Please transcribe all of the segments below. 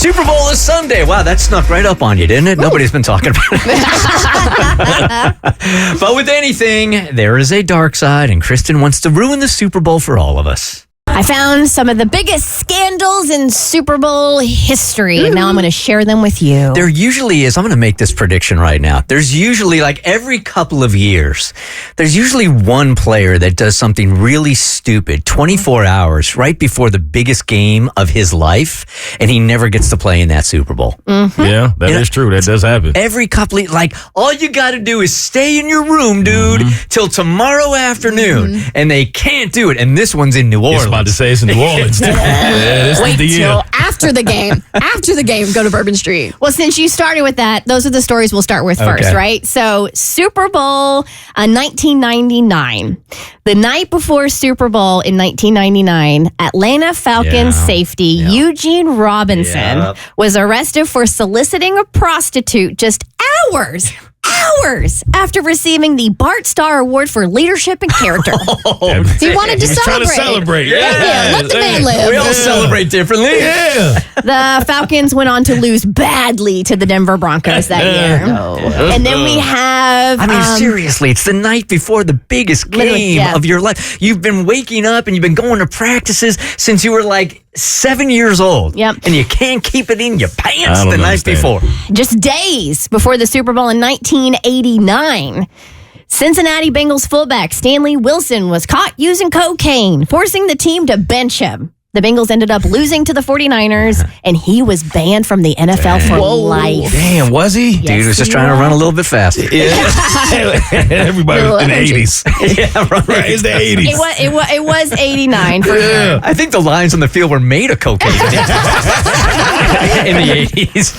Super Bowl is Sunday. Wow, that snuck right up on you, didn't it? Ooh. Nobody's been talking about it. But with anything, there is a dark side, and Kristen wants to ruin the Super Bowl for all of us. I found some of the biggest scandals in Super Bowl history, and now I'm going to share them with you. There usually is, I'm going to make this prediction right now. There's usually, like every couple of years, there's usually one player that does something really stupid 24 hours right before the biggest game of his life, and he never gets to play in that Super Bowl. Mm-hmm. Yeah, that is true. That does happen. Every couple of, like, all you got to do is stay in your room, dude, till tomorrow afternoon, and they can't do it. And this one's in New Orleans. To say it's in New Orleans. Wait till after the game. After the game, go to Bourbon Street. Well, since you started with that, those are the stories we'll start with first, right? So, Super Bowl 1999. The night before Super Bowl in 1999, Atlanta Falcons safety Eugene Robinson was arrested for soliciting a prostitute just hours after receiving the Bart Star Award for leadership and character. He wanted to celebrate. Trying to celebrate. Yeah, let the man live. We all celebrate differently. Yeah. The Falcons went on to lose badly to the Denver Broncos that year. And then we have... I mean, seriously, it's the night before the biggest game of your life. You've been waking up and you've been going to practices since you were like 7 years old. Yep. And you can't keep it in your pants the night before. Just days before the Super Bowl in 1989, Cincinnati Bengals fullback Stanley Wilson was caught using cocaine, forcing the team to bench him. The Bengals ended up losing to the 49ers, and he was banned from the NFL for life. Damn, was he? Yes, Dude was just trying to run a little bit faster. Everybody was in the 80s. Yeah, right. It's the 80s. It was 89 for sure. I think the lines on the field were made of cocaine in the 80s.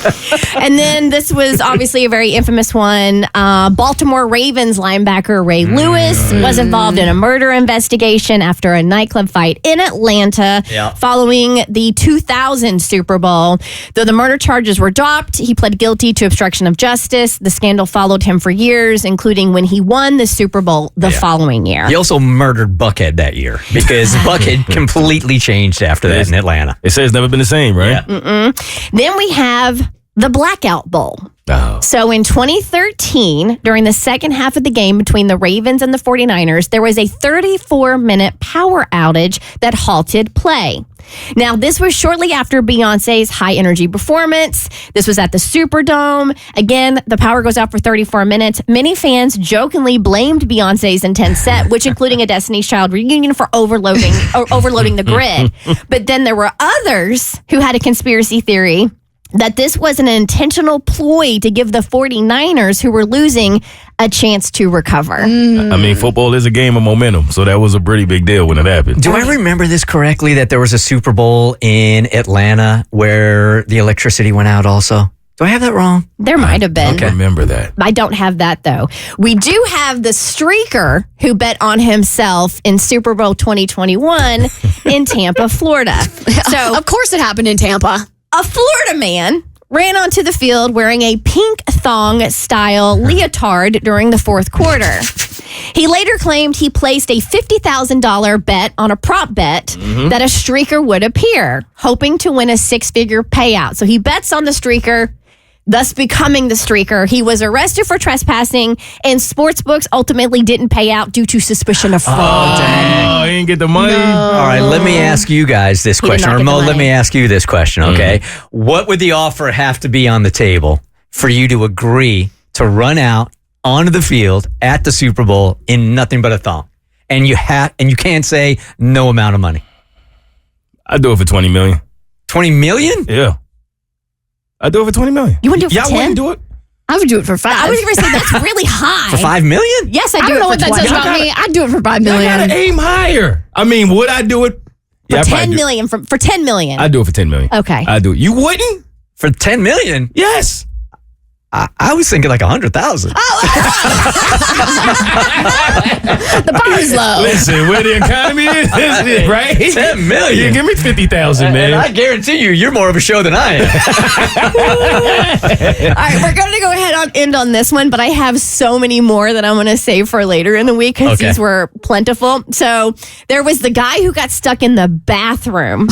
And then this was obviously a very infamous one. Baltimore Ravens linebacker Ray Lewis was involved in a murder investigation after a nightclub fight in Atlanta. Following the 2000 Super Bowl. Though the murder charges were dropped, he pled guilty to obstruction of justice. The scandal followed him for years, including when he won the Super Bowl the following year. He also murdered Buckhead that year because Buckhead completely changed after that in Atlanta. It says it's never been the same, right? Yeah. Then we have the Blackout Bowl. Oh. So in 2013, during the second half of the game between the Ravens and the 49ers, there was a 34-minute power outage that halted play. Now, this was shortly after Beyonce's high-energy performance. This was at the Superdome. Again, the power goes out for 34 minutes. Many fans jokingly blamed Beyonce's intense set, which including a Destiny's Child reunion, for overloading the grid. But then there were others who had a conspiracy theory that this was an intentional ploy to give the 49ers, who were losing, a chance to recover. I mean, football is a game of momentum, so that was a pretty big deal when it happened. Do I remember this correctly, that there was a Super Bowl in Atlanta where the electricity went out also? Do I have that wrong? There might have been. I don't remember that. I don't have that, though. We do have the streaker who bet on himself in Super Bowl 2021 in Tampa, Florida. So, of course it happened in Tampa. A Florida man ran onto the field wearing a pink thong-style leotard during the fourth quarter. He later claimed he placed a $50,000 bet on a prop bet that a streaker would appear, hoping to win a six-figure payout. So he bets on the streaker, thus becoming the streaker. He was arrested for trespassing, and sportsbooks ultimately didn't pay out due to suspicion of fraud. Oh, he didn't get the money? All right, let me ask you guys this question. Or Mo, let me ask you this question, okay? What would the offer have to be on the table for you to agree to run out onto the field at the Super Bowl in nothing but a thong? And you can't say no amount of money. I'd do it for $20 million. $20 million? Yeah. I'd do it for $20 million. You wouldn't do it for 10? Y'all wouldn't do it? I would do it for 5. I was going to say, that's really high. For $5 million? Yes, I do don't it know for what that 20. says about me. I'd do it for $5 You million. gotta aim higher. I mean, would I do it? For $10 million. For $10 million. I'd do it for $10 million. Okay. I'd do it. You wouldn't? For $10 million? Yes. I was thinking like 100,000. The bar is low. Listen, where the economy is, right? 10 million. Yeah, give me 50,000, And man. I guarantee you're more of a show than I am. All right, we're going to go ahead and end on this one, but I have so many more that I'm going to save for later in the week because Okay. these were plentiful. So there was the guy who got stuck in the bathroom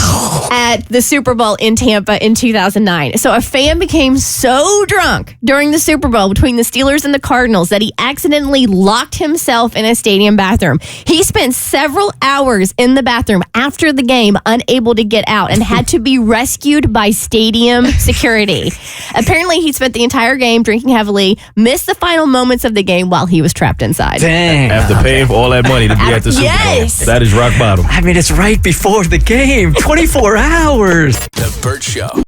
at the Super Bowl in Tampa in 2009. So a fan became so drunk during the Super Bowl between the Steelers and the Cardinals that he accidentally locked himself in a stadium bathroom. He spent several hours in the bathroom after the game, unable to get out, and had to be rescued by stadium security. Apparently, he spent the entire game drinking heavily, missed the final moments of the game while he was trapped inside. Dang. After paying for all that money to be at the Super Yes. Bowl. That is rock bottom. I mean, it's right before the game. 24 hours. The Bert Show.